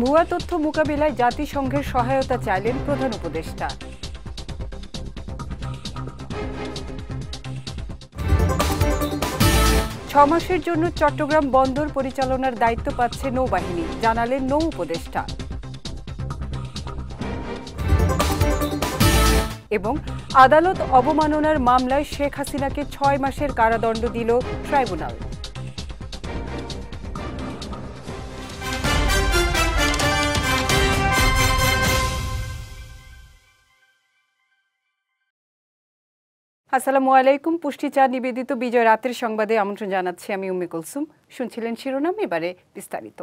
ভুয়া তথ্য মোকাবিলায় জাতিসংঘের সহায়তা চাইলেন প্রধান উপদেষ্টা। ছয় মাসের জন্য চট্টগ্রাম বন্দর পরিচালনার দায়িত্ব পাচ্ছে নৌবাহিনী, জানালেন নৌ উপদেষ্টা। এবং আদালত অবমাননার মামলায় শেখ হাসিনাকে 6 মাসের কারাদণ্ড দিল ট্রাইব্যুনাল। আসসালামু আলাইকুম। পুষ্টি চা নিবেদিত বিজয় রাতের সংবাদে আমন্ত্রণ জানাচ্ছি আমি উম্মে কুলসুম। শুনছিলেন শিরোনাম, এবারে বিস্তারিত।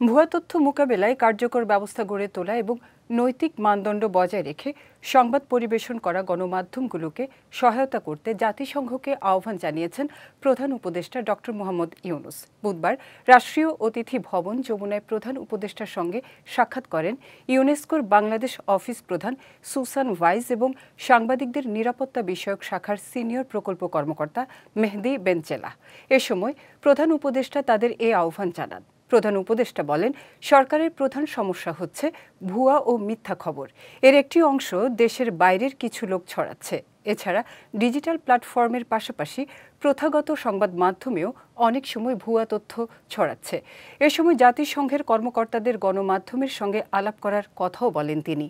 ভুয়া তথ্য মোকাবেলায় কার্যকর ব্যবস্থা গড়ে তোলা এবং নৈতিক মানদণ্ড বজায় রেখে সংবাদ পরিবেশন করা গণমাধ্যমগুলোকে সহায়তা করতে জাতিসংঘকে আহ্বান জানিয়েছেন প্রধান উপদেষ্টা ডক্টর মোহাম্মদ ইউনূস। বুধবার রাষ্ট্রীয় অতিথি ভবন যমুনায় প্রধান উপদেষ্টার সঙ্গে সাক্ষাৎ করেন ইউনেস্কোর বাংলাদেশ অফিস প্রধান সুসান ভাইস এবং সাংবাদিকদের নিরাপত্তা বিষয়ক শাখার সিনিয়র প্রকল্প কর্মকর্তা মেহেদী বেনচেলা। এ সময় প্রধান উপদেষ্টা তাদের এ আহ্বান জানান। প্রধান উপদেষ্টা বলেন, সরকারের প্রধান সমস্যা হচ্ছে ভুয়া ও মিথ্যা খবর। এর একটি অংশ দেশের বাইরের কিছু লোক ছড়াচ্ছে। এছাড়া ডিজিটাল প্ল্যাটফর্মের পাশাপাশি প্রথাগত সংবাদ মাধ্যমেও অনেক সময় ভুয়া তথ্য ছড়াচ্ছে। এ সময় জাতিসংঘের কর্মকর্তাদের গণমাধ্যমের সঙ্গে আলাপ করার কথাও বলেন তিনি।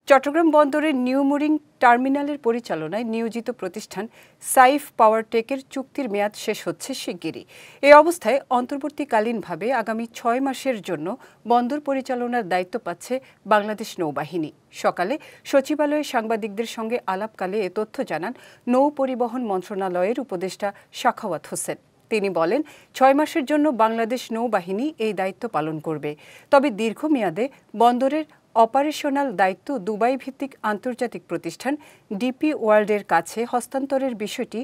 চট্টগ্রাম বন্দরের নিউ মুরিং টার্মিনালের পরিচালনায় নিয়োজিত প্রতিষ্ঠান সাইফ পাওয়ারটেকের চুক্তির মেয়াদ শেষ হচ্ছে শিগগিরই। এ অবস্থায় অন্তর্বর্তীকালীনভাবে আগামী 6 মাসের জন্য বন্দর পরিচালনার দায়িত্ব পাচ্ছে বাংলাদেশ নৌবাহিনী। সকালে সচিবালয়ে সাংবাদিকদের সঙ্গে আলাপকালে এ তথ্য জানান নৌ পরিবহন মন্ত্রণালয়ের উপদেষ্টা সাখাওয়াত হোসেন। তিনি বলেন, 6 মাসের জন্য বাংলাদেশ নৌবাহিনী এই দায়িত্ব পালন করবে। তবে দীর্ঘমেয়াদে বন্দরের অপারেশনাল দায়িত্ব দুবাই ভিত্তিক আন্তর্জাতিক প্রতিষ্ঠান ডিপি ওয়ার্ল্ডের কাছে হস্তান্তরের বিষয়টি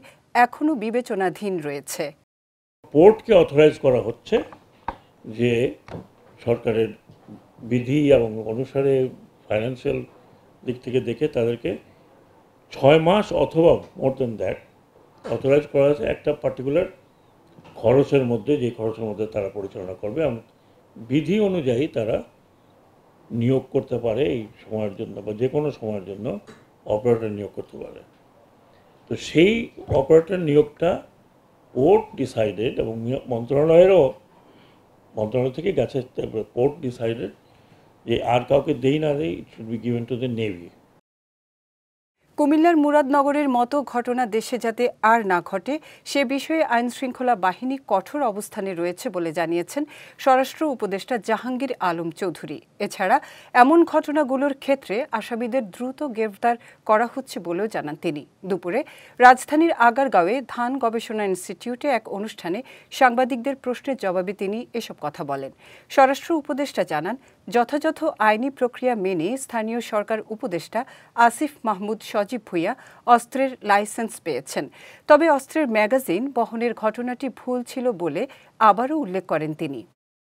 এখনও বিবেচনাধীন রয়েছে। পোর্টকে অথরাইজ করা হচ্ছে যে সরকারের বিধি এবং অনুসারে ফাইন্যান্সিয়াল দিক থেকে দেখে তাদেরকে 6 মাস অথবা মোর দেন দ্যাট অথরাইজ করা হয়েছে একটা পার্টিকুলার খরচের মধ্যে, যে খরচের মধ্যে তারা পরিচালনা করবে এবং বিধি অনুযায়ী তারা নিয়োগ করতে পারে এই সময়ের জন্য বা যে কোনো সময়ের জন্য অপারেটর নিয়োগ করতে পারে। তো সেই অপারেটর নিয়োগটা পোর্ট ডিসাইডেড এবং মন্ত্রণালয় থেকে গেছে, পোর্ট ডিসাইডেড যে আর কাউকে দেই না দেই, it should be given to the navy. কুমিল্লার মুরাদনগরের মতো ঘটনা দেশে যাতে আর না ঘটে সে বিষয়ে আইনশৃঙ্খলা বাহিনী কঠোর অবস্থানে রয়েছে বলে জানিয়েছেন স্বরাষ্ট্র উপদেষ্টা জাহাঙ্গীর আলম চৌধুরী। এছাড়া এমন ঘটনাগুলোর ক্ষেত্রে আসামিদের দ্রুত গ্রেফতার করা হচ্ছে বলেও জানান তিনি। দুপুরে রাজধানীর আগারগাঁওয়ে ধান গবেষণা ইনস্টিটিউটে এক অনুষ্ঠানে সাংবাদিকদের প্রশ্নের জবাবে তিনি এসব কথা বলেন। স্বরাষ্ট্র উপদেষ্টা জানান, যথাযথ আইনি প্রক্রিয়া মেনে স্থানীয় সরকার উপদেষ্টা আসিফ মাহমুদ সজীব ভুঁইয়া অস্ত্রের লাইসেন্স পেয়েছেন। তবে অস্ত্রের ম্যাগাজিন বহনের ঘটনাটি ভুল ছিল বলে আবারও উল্লেখ করেন তিনি।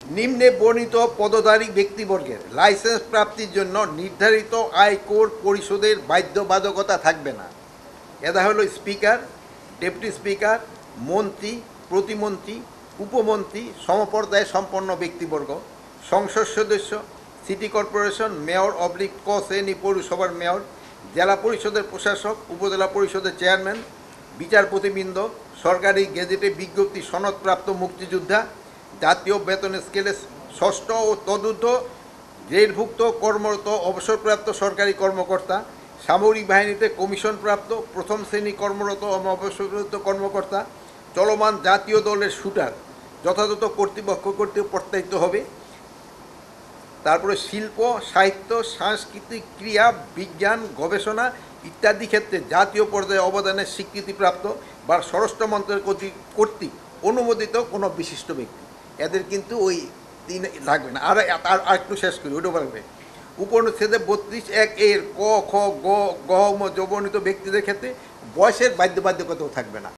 নিম্নে বর্ণিত পদধারী ব্যক্তিবর্গের লাইসেন্স প্রাপ্তির জন্য নির্ধারিত আয়কর পরিশোধের বাধ্যবাধকতা থাকবে না। এরা হলো স্পিকার, ডেপুটি স্পিকার, মন্ত্রী, প্রতিমন্ত্রী, উপমন্ত্রী, সমপর্যায়ে সম্পন্ন ব্যক্তিবর্গ, সংসদ সদস্য, সিটি কর্পোরেশন মেয়র অবলিক ক শ্রেণী পৌরসভার মেয়র, জেলা পরিষদের প্রশাসক, উপজেলা পরিষদের চেয়ারম্যান, বিচারপতিবৃন্দ, সরকারি গেজেটে বিজ্ঞপ্তি সনদপ্রাপ্ত মুক্তিযোদ্ধা, জাতীয় বেতন স্কেলে ষষ্ঠ ও তদূর্ধ্ব গ্রেডভুক্ত কর্মরত অবসরপ্রাপ্ত সরকারি কর্মকর্তা, সামরিক বাহিনীতে কমিশনপ্রাপ্ত প্রথম শ্রেণী কর্মরত অবসরপ্রাপ্ত কর্মকর্তা, চলমান জাতীয় দলের শুটার যথাযথ কর্তৃপক্ষ কর্তৃক প্রত্যায়িত হবে। তারপরে শিল্প, সাহিত্য, সাংস্কৃতিক, ক্রিয়া, বিজ্ঞান, গবেষণা ইত্যাদি ক্ষেত্রে জাতীয় পর্যায়ে অবদানের স্বীকৃতিপ্রাপ্ত বা স্বরাষ্ট্র মন্ত্রণালয় কর্তৃক অনুমোদিত কোনো বিশিষ্ট ব্যক্তি, এদের কিন্তু ওই 3 লাগবে না। আর একটু শেষ করি, ওইটা বলবে উপনিষেধে 32(1) এর ক, খ, গ যবর্ণিত ব্যক্তিদের ক্ষেত্রে বয়সের বাধ্যবাধকতাও থাকবে না।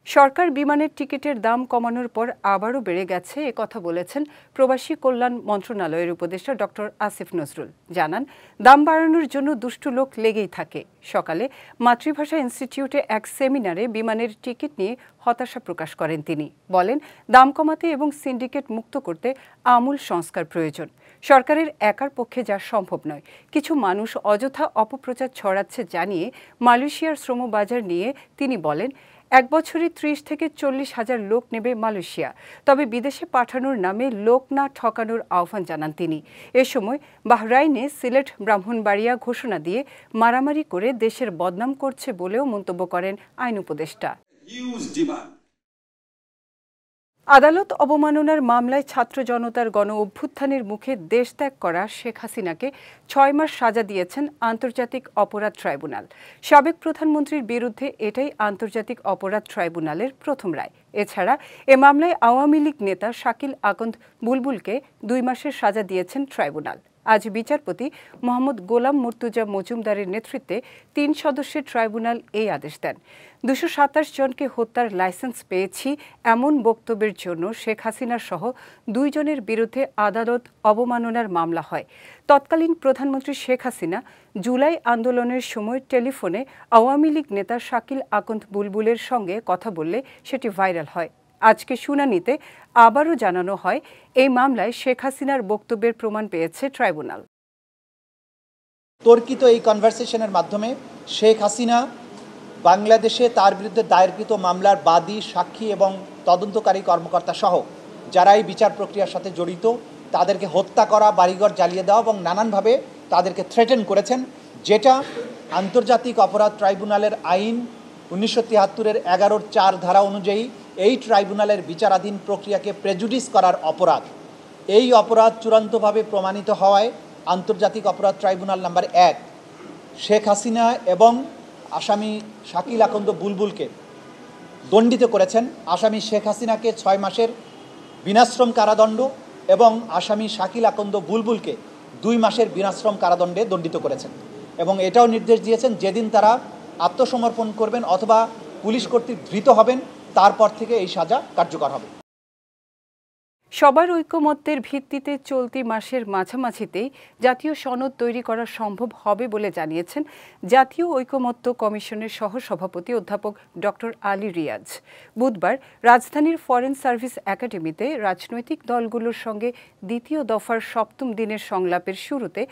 সরকার বিমানের টিকিটের দাম কমানোর পর আবারও বেড়ে গেছে, একথা বলেছেন প্রবাসী কল্যাণ মন্ত্রণালয়ের উপদেষ্টা ডক্টর আসিফ নজরুল। জানান, দাম বাড়ানোর জন্য দুষ্টু লোক লেগেই থাকে। সকালে মাতৃভাষা ইনস্টিটিউটে এক সেমিনারে বিমানের টিকিট নিয়ে হতাশা প্রকাশ করেন তিনি। বলেন, দাম কমাতে এবং সিন্ডিকেট মুক্ত করতে আমূল সংস্কার প্রয়োজন। সরকারের একার পক্ষে যা সম্ভব নয়। কিছু মানুষ অযথা অপপ্রচার ছড়াচ্ছে জানিয়ে মালয়েশিয়ার শ্রমবাজার নিয়ে তিনি বলেন, 1 বছরে 30 থেকে 40 হাজার লোক নেবে মালয়েশিয়া। তবে বিদেশে পাঠানোর নামে লোক না ঠকানোর আহ্বান জানান তিনি। এ সময় বাহরাইনে সিলেট ব্রাহ্মণবাড়িয়া ঘোষণা দিয়ে মারামারি করে দেশের বদনাম করছে বলেও মন্তব্য করেন আইন উপদেষ্টা। আদালত অবমাননার মামলায় ছাত্র জনতার গণ অভ্যুত্থানের মুখে দেশ ত্যাগ করা শেখ হাসিনাকে 6 মাস সাজা দিয়েছেন আন্তর্জাতিক অপরাধ ট্রাইব্যুনাল। সাবেক প্রধানমন্ত্রীর বিরুদ্ধে এটাই আন্তর্জাতিক অপরাধ ট্রাইব্যুনালের প্রথম রায়। এছাড়া এ মামলায় আওয়ামী লীগ নেতা শাকিল আকন্দ বুলবুলকে 2 মাসের সাজা দিয়েছেন ট্রাইব্যুনাল। আজ বিচারপতি মোহাম্মদ গোলাম মুর্তুজা মজুমদারের নেতৃত্বে 3 সদস্যের ট্রাইব্যুনাল এই আদেশ দেন। 227 জনকে হত্যার লাইসেন্স পেয়েছি এমন বক্তব্যের জন্য শেখ হাসিনার সহ 2 জনের বিরুদ্ধে আদালত অবমাননার মামলা হয়। তৎকালীন প্রধানমন্ত্রী শেখ হাসিনা জুলাই আন্দোলনের সময় টেলিফোনে আওয়ামী লীগ নেতা শাকিল আকন্দ বুলবুলের সঙ্গে কথা বললে সেটি ভাইরাল হয়। আজকে শুনানিতে আবারও জানানো হয়, এই মামলায় শেখ হাসিনার বক্তব্যের প্রমাণ পেয়েছে ট্রাইব্যুনাল। তর্কিত এই কনভারসেশনের মাধ্যমে শেখ হাসিনা বাংলাদেশে তার বিরুদ্ধে দায়েরকৃত মামলার বাদী, সাক্ষী এবং তদন্তকারী কর্মকর্তা সহ যারা এই বিচার প্রক্রিয়ার সাথে জড়িত তাদেরকে হত্যা করা, বাড়িঘর জ্বালিয়ে দেওয়া এবং নানানভাবে তাদেরকে থ্রেটেন করেছেন, যেটা আন্তর্জাতিক অপরাধ ট্রাইব্যুনালের আইন 1973-এর 11-4 ধারা অনুযায়ী এই ট্রাইব্যুনালের বিচারাধীন প্রক্রিয়াকে প্রেজুডিস করার অপরাধ। এই অপরাধ চূড়ান্তভাবে প্রমাণিত হওয়ায় আন্তর্জাতিক অপরাধ ট্রাইব্যুনাল নাম্বার 1 শেখ হাসিনা এবং আসামি শাকিল আকন্দ বুলবুলকে দণ্ডিত করেছেন। আসামি শেখ হাসিনাকে 6 মাসের বিনাশ্রম কারাদণ্ড এবং আসামি শাকিল আকন্দ বুলবুলকে 2 মাসের বিনাশ্রম কারাদণ্ডে দণ্ডিত করেছেন এবং এটাও নির্দেশ দিয়েছেন যেদিন তারা আত্মসমর্পণ করবেন অথবা পুলিশ কর্তৃক ধৃত হবেন তারপর থেকে এই সাজা কার্যকর হবে। সবার ঐকমত্যের ভিত্তিতে চলতি মাসের মাঝামাঝিতেই জাতীয় সনদ তৈরি করা সম্ভব হবে বলে জানিয়েছেন জাতীয় ঐকমত্য কমিশনের সহসভাপতি অধ্যাপক ডক্টর আলী রিয়াজ। বুধবার রাজধানীর ফরেন সার্ভিস একাডেমিতে রাজনৈতিক দলগুলোর সঙ্গে দ্বিতীয় দফার 7ম দিনের সংলাপের শুরুতে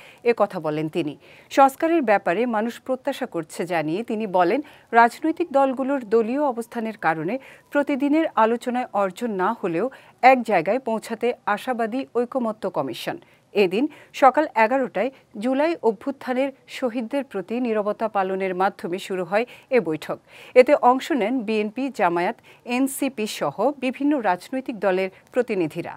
কথা বলেন তিনি। সংস্কারের ব্যাপারে মানুষ প্রত্যাশা করছে জানিয়ে তিনি বলেন, রাজনৈতিক দলগুলোর দলীয় অবস্থানের কারণে প্রতিদিনের আলোচনায় অর্জন না হলেও এক জায়গায় পৌঁছাতে আশাবাদী ঐকমত্য কমিশন। এদিন সকাল 11টায় জুলাই অভ্যুত্থানের শহীদদের প্রতি নীরবতা পালনের মাধ্যমে শুরু হয় এ বৈঠক। এতে অংশ নেন বিএনপি, জামায়াত, এনসিপি সহ বিভিন্ন রাজনৈতিক দলের প্রতিনিধিরা।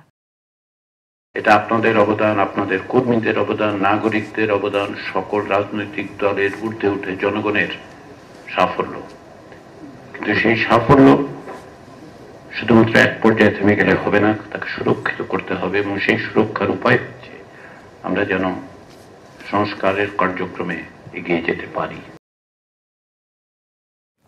এটা আপনাদের অবদান, আপনাদের কর্মীদের অবদান, নাগরিকদের অবদান, সকল রাজনৈতিক দলের ঊর্ধ্বে উঠে জনগণের সাফল্য। কিন্তু সেই সাফল্য শুধুমাত্র এক পর্যায়ে থেমে গেলে হবে না, তাকে সুরক্ষিত করতে হবে এবং সেই সুরক্ষার উপায় হচ্ছে আমরা যেন সংস্কারের কার্যক্রমে এগিয়ে যেতে পারি।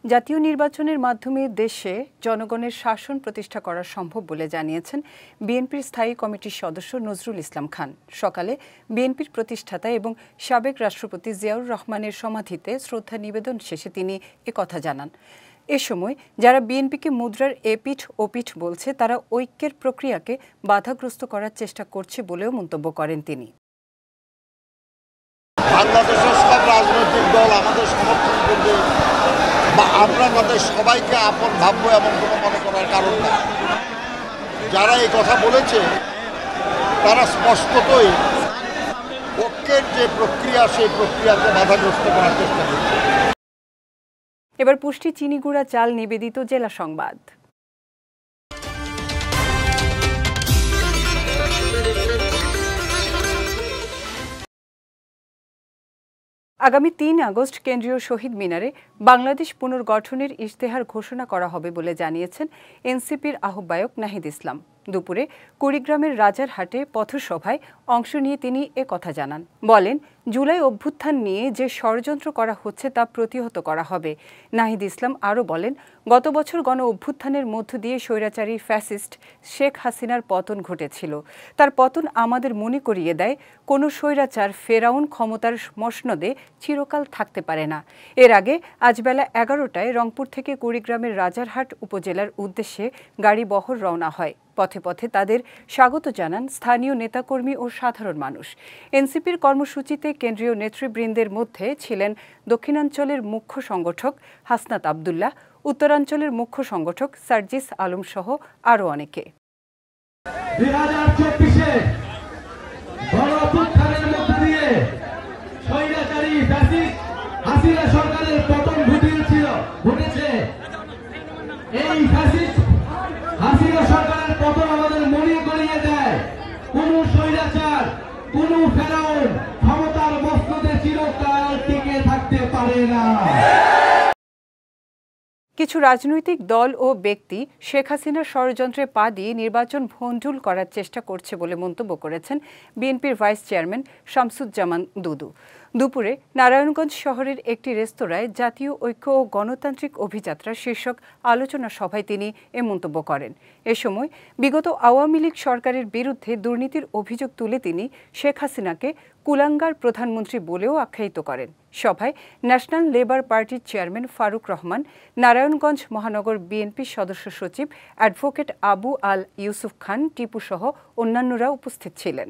জাতীয় নির্বাচনের মাধ্যমে দেশে জনগণের শাসন প্রতিষ্ঠা করা সম্ভব বলে জানিয়েছেন বিএনপির স্থায়ী কমিটির সদস্য নজরুল ইসলাম খান। সকালে বিএনপির প্রতিষ্ঠাতা এবং সাবেক রাষ্ট্রপতি জিয়াউর রহমানের সমাধিতে শ্রদ্ধা নিবেদন শেষে তিনি একথা জানান। এ সময় যারা বিএনপিকে মুদ্রার এপিঠ ওপিঠ বলছে তারা ঐক্যের প্রক্রিয়াকে বাধাগ্রস্ত করার চেষ্টা করছে বলেও মন্তব্য করেন তিনি। বাংলাদেশের সব রাজনৈতিক দল আমাদের সমর্থন করবে বা আমরা আমাদের সবাইকে আপন ভাববো এমন কোনো মনে করার কারণ নেই। যারা এই কথা বলেছে তারা স্পষ্টতই ঐক্যের যে প্রক্রিয়া সেই প্রক্রিয়াকে বাধাগ্রস্ত করার চেষ্টা করছে। এবার পুষ্টি চিনিগুড়া চাল নিবেদিত জেলা সংবাদ। আগামী 3 আগস্ট কেন্দ্রীয় শহীদ মিনারে বাংলাদেশ পুনর্গঠনের ইশতেহার ঘোষণা করা হবে বলে জানিয়েছেন এনসিপির আহ্বায়ক নাহিদ ইসলাম। দুপুরে কুড়িগ্রামের রাজারহাটে পথসভায় অংশ নিয়ে তিনি একথা জানান। বলেন, জুলাই অভ্যুত্থান নিয়ে যে ষড়যন্ত্র করা হচ্ছে তা প্রতিহত করা হবে। নাহিদ ইসলাম আরও বলেন, গত বছর গণ অভ্যুত্থানের মধ্য দিয়ে স্বৈরাচারী ফ্যাসিস্ট শেখ হাসিনার পতন ঘটেছিল। তার পতন আমাদের মনে করিয়ে দেয় কোনো স্বৈরাচার ফেরাউন ক্ষমতার মসনদে চিরকাল থাকতে পারে না। এর আগে আজ বেলা 11টায় রংপুর থেকে কুড়িগ্রামের রাজারহাট উপজেলার উদ্দেশ্যে গাড়ি বহর রওনা হয়। পথে পথে তাদের স্বাগত জানান স্থানীয় নেতাকর্মী ও সাধারণ মানুষ। এনসিপির কর্মসূচিতে কেন্দ্রীয় নেতৃবৃন্দের মধ্যে ছিলেন দক্ষিণাঞ্চলের মুখ্য সংগঠক হাসনাত আবদুল্লাহ, উত্তরাঞ্চলের মুখ্য সংগঠক সার্জিস আলম সহ আরও অনেকে। 2024-এ গণঅভ্যুত্থানের মধ্য দিয়ে স্বৈরাচারী ফ্যাসিস্ট হাসিনা সরকারের পতন ঘটেছে। এই ফ্যাসিস্ট হাসিনা সরকারের পতন আমাদের মনে করিয়ে দেয় কোন স্বৈরাচার, কোন ফেরাউন ক্ষমতার মসনদে চিরকাল টিকে থাকতে পারে না। কিছু রাজনৈতিক দল ও ব্যক্তি শেখ হাসিনার ষড়যন্ত্রে পা দিয়ে নির্বাচন ভণ্ডুল করার চেষ্টা করছে বলে মন্তব্য করেছেন বিএনপির ভাইস চেয়ারম্যান শামসুজ্জামান দুদু। দুপুরে নারায়ণগঞ্জ শহরের একটি রেস্তোরাঁয় জাতীয় ঐক্য ও গণতান্ত্রিক অভিযাত্রা শীর্ষক আলোচনা সভায় তিনি এ মন্তব্য করেন। এ সময় বিগত আওয়ামী লীগ সরকারের বিরুদ্ধে দুর্নীতির অভিযোগ তুলে তিনি শেখ হাসিনাকে কুলাঙ্গার প্রধানমন্ত্রী বলেও আখ্যায়িত করেন। সভায় ন্যাশনাল লেবার পার্টির চেয়ারম্যান ফারুক রহমান, নারায়ণগঞ্জ মহানগর বিএনপির সদস্য সচিব অ্যাডভোকেট আবু আল ইউসুফ খান টিপু সহ অন্যান্যরা উপস্থিত ছিলেন।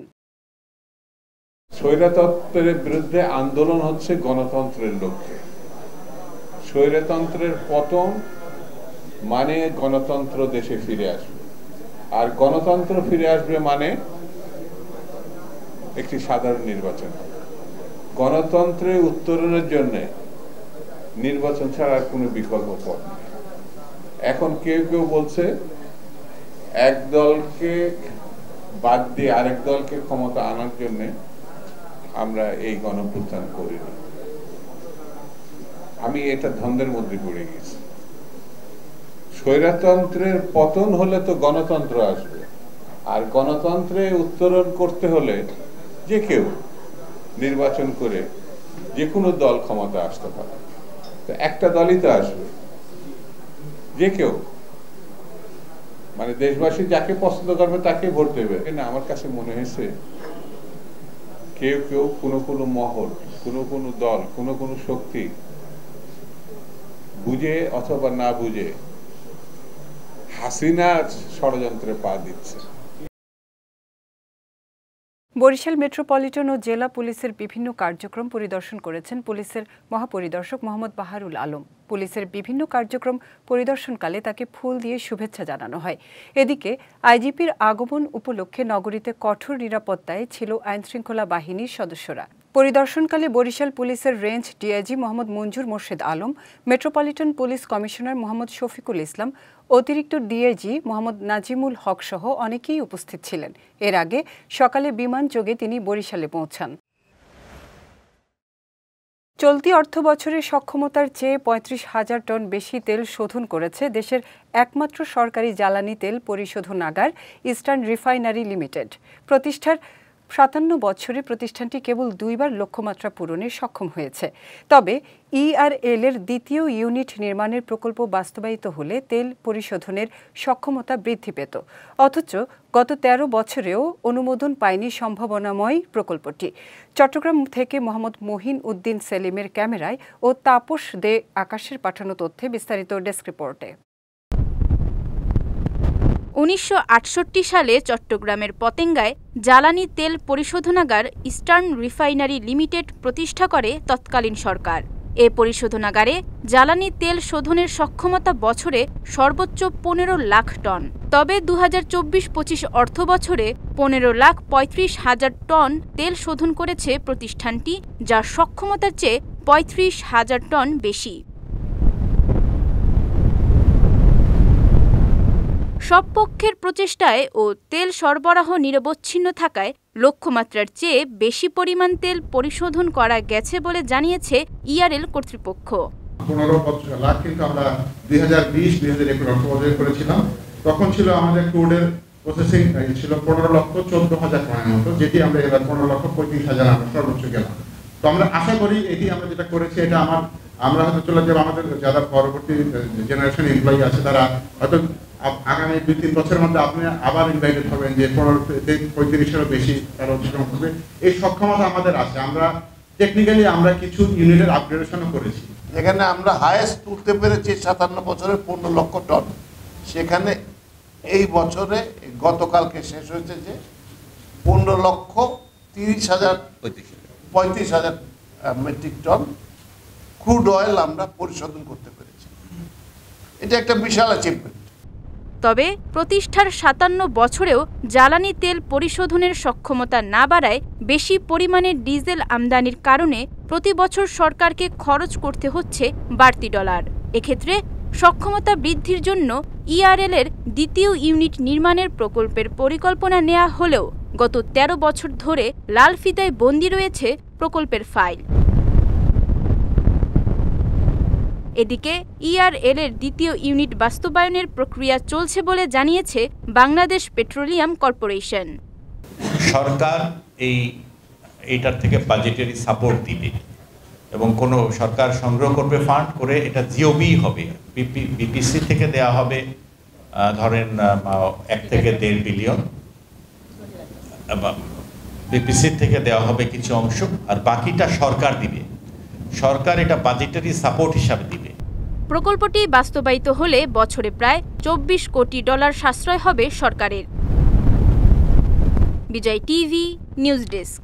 স্বৈরতন্ত্রের বিরুদ্ধে আন্দোলন হচ্ছে গণতন্ত্রের লক্ষ্যে। স্বৈরতন্ত্রের পতন মানে গণতন্ত্র দেশে ফিরে আসবে, আর গণতন্ত্র ফিরে আসবে মানে একটি সাধারণ নির্বাচন। গণতন্ত্রে উত্তরণের জন্য নির্বাচন ছাড়া আর কোনো বিকল্প পথ নেই। এখন কেউ কেউ বলছে এক দলকে বাদ দিয়ে আরেক দলকে ক্ষমতা আনার জন্য আমরা এই গণঅভ্যুত্থান করিনি। আমি এটা দ্বন্দ্বের মধ্যে পড়ে গেছি। স্বৈরতন্ত্রের পতন হলে তো গণতন্ত্র আসবে, আর গণতন্ত্রে উত্তরণ করতে হলে যে কেউ নির্বাচন করে যে কোনো দল ক্ষমতা আসতে পারে। তো একটা দলই তো আসবে, যে কেউ, মানে দেশবাসী যাকে পছন্দ করবে তাকে ভোট দেবে। আমার কাছে মনে হয়েছে কেউ কেউ কোনো মহল, কোনো দল, কোনো শক্তি বুঝে অথবা না বুঝে হাসিনার ষড়যন্ত্রে পা দিচ্ছে। বরিশাল মেট্রোপলিটন ও জেলা পুলিশের বিভিন্ন কার্যক্রম পরিদর্শন করেছেন পুলিশের মহাপরিদর্শক মোহাম্মদ বাহারুল আলম। পুলিশের বিভিন্ন কার্যক্রম পরিদর্শনকালে তাকে ফুল দিয়ে শুভেচ্ছা জানানো হয়। এদিকে আইজিপির আগমন উপলক্ষে নগরীতে কঠোর নিরাপত্তায় ছিল আইনশৃঙ্খলা বাহিনীর সদস্যরা। পরিদর্শনকালে বরিশাল পুলিশের range DIG Mohammad Manjur Morshed Alam, metropolitan police commissioner Mohammad Shafiqul Islam, অতিরিক্ত ডিআইজি মোহাম্মদ নাজিমুল হক সহ অনেকেই উপস্থিত ছিলেন। এর আগে সকালে বিমান যোগে তিনি বরিশালে পৌঁছান। চলতি অর্থবছরে সক্ষমতার চেয়ে ৩৫,০০০ টন বেশি তেল শোধন করেছে দেশের একমাত্র সরকারি জ্বালানি তেল পরিশোধনাগার ইস্টার্ন রিফাইনারি লিমিটেড। প্রতিষ্ঠার ৫৭ বছরে প্রতিষ্ঠানটি কেবল ২বার লক্ষ্যমাত্রা পূরণে সক্ষম হয়েছে। তবে ইআরএল এর দ্বিতীয় ইউনিট নির্মাণের প্রকল্প বাস্তবায়িত হলে তেল পরিশোধনের সক্ষমতা বৃদ্ধি পেত। অথচ গত ১৩ বছরেও অনুমোদন পায়নি সম্ভাবনাময় প্রকল্পটি। চট্টগ্রাম থেকে মোহাম্মদ মহিন উদ্দিন সেলিমের ক্যামেরায় ও তাপস দে আকাশের পাঠানো তথ্যে বিস্তারিত ডেস্ক রিপোর্টে। ১৯৬৮ সালে চট্টগ্রামের পতেঙ্গায় জ্বালানি তেল পরিশোধনাগার ইস্টার্ন রিফাইনারি লিমিটেড প্রতিষ্ঠা করে তৎকালীন সরকার। এ পরিশোধনাগারে জ্বালানি তেল শোধনের সক্ষমতা বছরে সর্বোচ্চ ১৫ লাখ টন। তবে ২০২৪-২৫ অর্থবছরে ১৫,৩৫,০০০ টন তেল শোধন করেছে প্রতিষ্ঠানটি, যা সক্ষমতার চেয়ে ৩৫,০০০ টন বেশি। সব পক্ষের প্রচেষ্টায় ও তেল সরবরাহ নিরবচ্ছিন্ন থাকায় লক্ষ্যমাত্রার চেয়ে বেশি পরিমাণ তেল পরিশোধন করা গেছে বলে জানিয়েছে ইআরএল কর্তৃপক্ষ। ১৫ লাখ কিন্তু আমরা ২০২০-২০২১ অর্থবছরে করেছিলাম। তখন ছিল আমাদের ক্রুডের প্রসেসিং ছিল 15,14,000 টনের মতো, যেটি আমরা এবার 15,35,000 আমরা সর্বোচ্চ গেলাম। তো আমরা আশা করি এটি আমরা যেটা করেছি এটা আমরা হয়তো চলে যাবো, আমাদের যারা পরবর্তী জেনারেশন এমপ্লয়ি আছে তারা হয়তো আগামী 2-3 বছরের মধ্যে আপনি আবার ইনভাইটেড হবেন যে 35-এরও বেশি তারা অতিক্রম করবে। এই সক্ষমতা আমাদের আছে। আমরা টেকনিক্যালি আমরা কিছু ইউনিটের আপগ্রেডেশনও করেছি। এখানে আমরা হাইয়েস্ট তুলতে পেরেছি 57 বছরে 15 লক্ষ টন। সেখানে এই বছরে গতকালকে শেষ হয়েছে যে 15,35,000 মেট্রিক টন ক্রুড অয়েল আমরা পরিশোধন করতে পেরেছি। এটা একটা বিশাল অ্যাচিভমেন্ট। তবে প্রতিষ্ঠার 57 বছরেও জ্বালানি তেল পরিশোধনের সক্ষমতা না বাড়ায় বেশি পরিমাণে ডিজেল আমদানির কারণে প্রতি বছর সরকারকে খরচ করতে হচ্ছে বাড়তি ডলার। এক্ষেত্রে সক্ষমতা বৃদ্ধির জন্য ইআরএল এর দ্বিতীয় ইউনিট নির্মাণের প্রকল্পের পরিকল্পনা নেওয়া হলেও গত 13 বছর ধরে লাল ফিতায় বন্দী রয়েছে প্রকল্পের ফাইল। এদিকে ইআরএল এর দ্বিতীয় ইউনিট বাস্তবায়নের প্রক্রিয়া চলছে বলে জানিয়েছে বাংলাদেশ পেট্রোলিয়াম কর্পোরেশন। সরকার এইটার থেকে বাজেটারি সাপোর্ট দিবে এবং কোনো সরকার সংগ্রহ করবে ফান্ড করে, এটা জিওবি হবে, বিপিসি থেকে দেয়া হবে ধরেন 1 থেকে 1.5 বিলিয়ন, বিপিসি থেকে দেওয়া হবে কিছু অংশ, আর বাকিটা সরকার দিবে। সরকার এটা বাজেটারি সাপোর্ট হিসাবে দিবে। প্রকল্পটি বাস্তবায়িত হলে বছরে প্রায় 24 কোটি ডলার সাশ্রয় হবে সরকারের। বিজয় টিভি নিউজ ডেস্ক।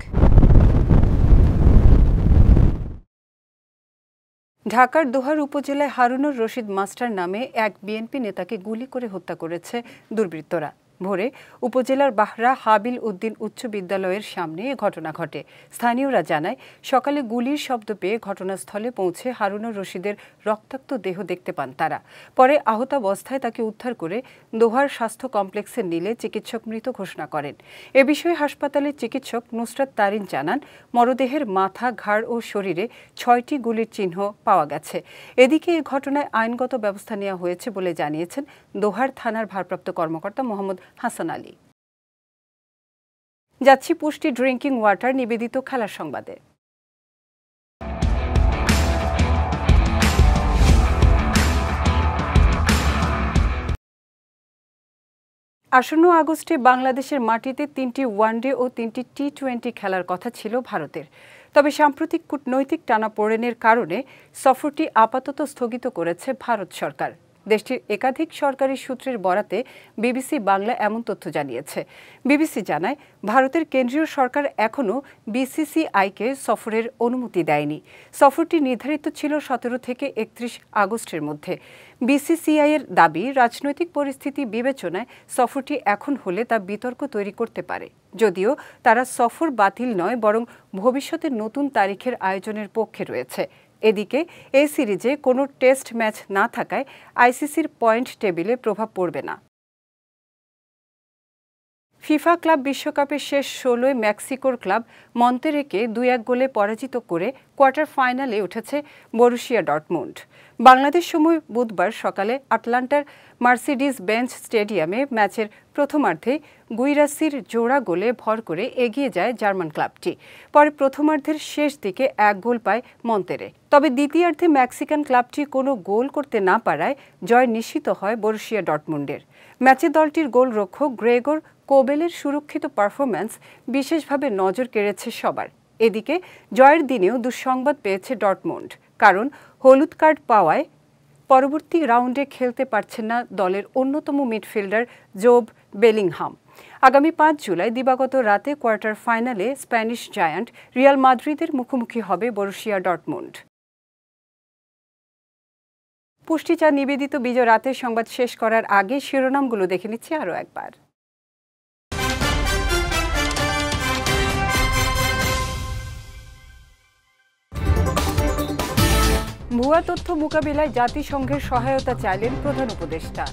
ঢাকার দোহার উপজেলায় হারুনুর রশিদ মাস্টার নামে এক বিএনপি নেতাকে গুলি করে হত্যা করেছে দুর্বৃত্তরা। ভোরে উপজেলার বাহরা হাবিল উদ্দিন উচ্চ বিদ্যালয়ের সামনে এ ঘটনা ঘটে। স্থানীয়রা জানায় সকালে গুলির শব্দ পেয়ে ঘটনাস্থলে পৌঁছে হারুনুর রশিদের রক্তাক্ত দেহ দেখতে পান তারা। পরে আহত অবস্থায় তাকে উদ্ধার করে দোহার স্বাস্থ্য কমপ্লেক্সে নিলে চিকিৎসক মৃত ঘোষণা করেন। এ বিষয়ে হাসপাতালের চিকিৎসক নুসরাত তারিন জানান, মরদেহের মাথা, ঘাড় ও শরীরে 6টি গুলির চিহ্ন পাওয়া গেছে। এদিকে এই ঘটনায় আইনগত ব্যবস্থা নেওয়া হয়েছে বলে জানিয়েছেন দোহার থানার ভারপ্রাপ্ত কর্মকর্তা মোহাম্মদ হাসান আলী। যাচ্ছি পুষ্টি ড্রিঙ্কিং ওয়াটার নিবেদিত খেলার সংবাদে। আসন্ন আগস্টে বাংলাদেশের মাটিতে 3টি ওয়ানডে ও 3টি টি-20 খেলার কথা ছিল ভারতের। তবে সাম্প্রতিক কূটনৈতিক টানাপোড়েনের কারণে সফরটি আপাতত স্থগিত করেছে ভারত সরকার। দেশটির একাধিক সরকারি সূত্রের বরাতে বিবিসি বাংলা এমন তথ্য জানিয়েছে। বিবিসি জানায়, ভারতের কেন্দ্রীয় সরকার এখনও বিসিসিআইকে সফরের অনুমতি দেয়নি। সফরটি নির্ধারিত ছিল 17 থেকে 31 আগস্টের মধ্যে। বিসিসিআইয়ের দাবি, রাজনৈতিক পরিস্থিতি বিবেচনায় সফরটি এখন হলে তা বিতর্ক তৈরি করতে পারে। যদিও তারা সফর বাতিল নয়, বরং ভবিষ্যতে নতুন তারিখের আয়োজনের পক্ষে রয়েছে। এদিকে এই সিরিজে কোনো টেস্ট ম্যাচ না থাকায় আইসিসির পয়েন্ট টেবিলে প্রভাব পড়বে না। ফিফা ক্লাব বিশ্বকাপের শেষ 16য় মেক্সিকোর ক্লাব মন্তেরেকে 2-1 গোলে পরাজিত করে কোয়ার্টার ফাইনালে উঠেছে বরুসিয়া ডর্টমুন্ড। বাংলাদেশ সময় বুধবার সকালে আটলান্টার মার্সিডিজ বেঞ্চ স্টেডিয়ামে ম্যাচের প্রথমার্ধে গুইরাসির জোড়া গোলে ভর করে এগিয়ে যায় জার্মান ক্লাবটি। পরে প্রথমার্ধের শেষ দিকে 1 গোল পায় মন্তেরে। তবে দ্বিতীয়ার্ধে মেক্সিকান ক্লাবটি কোনো গোল করতে না পারায় জয় নিশ্চিত হয় বরুসিয়া ডর্টমুন্ডের। ম্যাচে দলটির গোলরক্ষক গ্রেগর কোবেলের সুরক্ষিত পারফরম্যান্স বিশেষভাবে নজর কেড়েছে সবার। এদিকে জয়ের দিনেও দুঃসংবাদ পেয়েছে ডর্টমুন্ড, কারণ হলুদ কার্ড পাওয়ায় পরবর্তী রাউন্ডে খেলতে পারছেন না দলের অন্যতম মিডফিল্ডার জোব বেলিংহাম। আগামী 5 জুলাই দিবাগত রাতে কোয়ার্টার ফাইনালে স্প্যানিশ জায়ান্ট রিয়াল মাদ্রিদের মুখোমুখি হবে বরুসিয়া ডর্টমুন্ড। পুষ্টিচা নিবেদিত বিজয় রাতের সংবাদ শেষ করার আগে শিরোনামগুলো দেখে নিচ্ছি আরও একবার। ভুয়া তথ্য মোকাবিলায় জাতিসংঘের সহায়তা চাইলেন প্রধান উপদেষ্টা।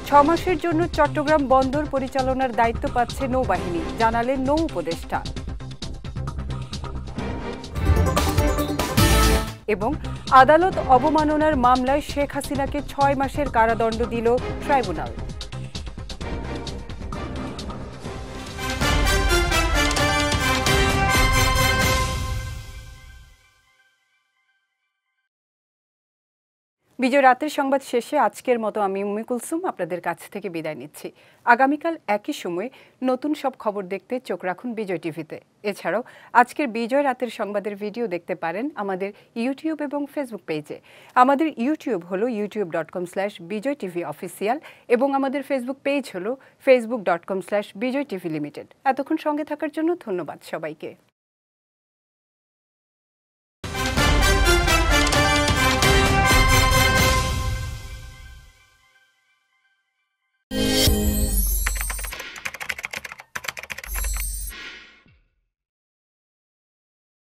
ছমাসের জন্য চট্টগ্রাম বন্দর পরিচালনার দায়িত্ব পাচ্ছে নৌবাহিনী, জানালেন নৌ উপদেষ্টা। এবং আদালত অবমাননার মামলায় শেখ হাসিনাকে 6 মাসের কারাদণ্ড দিল ট্রাইব্যুনাল। বিজয় রাতের সংবাদ শেষে আজকের মতো আমি উম্মে কুলসুম আপনাদের কাছ থেকে বিদায় নিচ্ছি। আগামীকাল একই সময়ে নতুন সব খবর দেখতে চোখ রাখুন বিজয় টিভিতে। এছাড়াও আজকের বিজয় রাতের সংবাদের ভিডিও দেখতে পারেন আমাদের ইউটিউব এবং ফেসবুক পেজে। আমাদের ইউটিউব হলো youtube.com/bijoytvofficial এবং আমাদের ফেসবুক পেজ হলো facebook.com/bijoytvlimited। এতক্ষণ সঙ্গে থাকার জন্য ধন্যবাদ সবাইকে।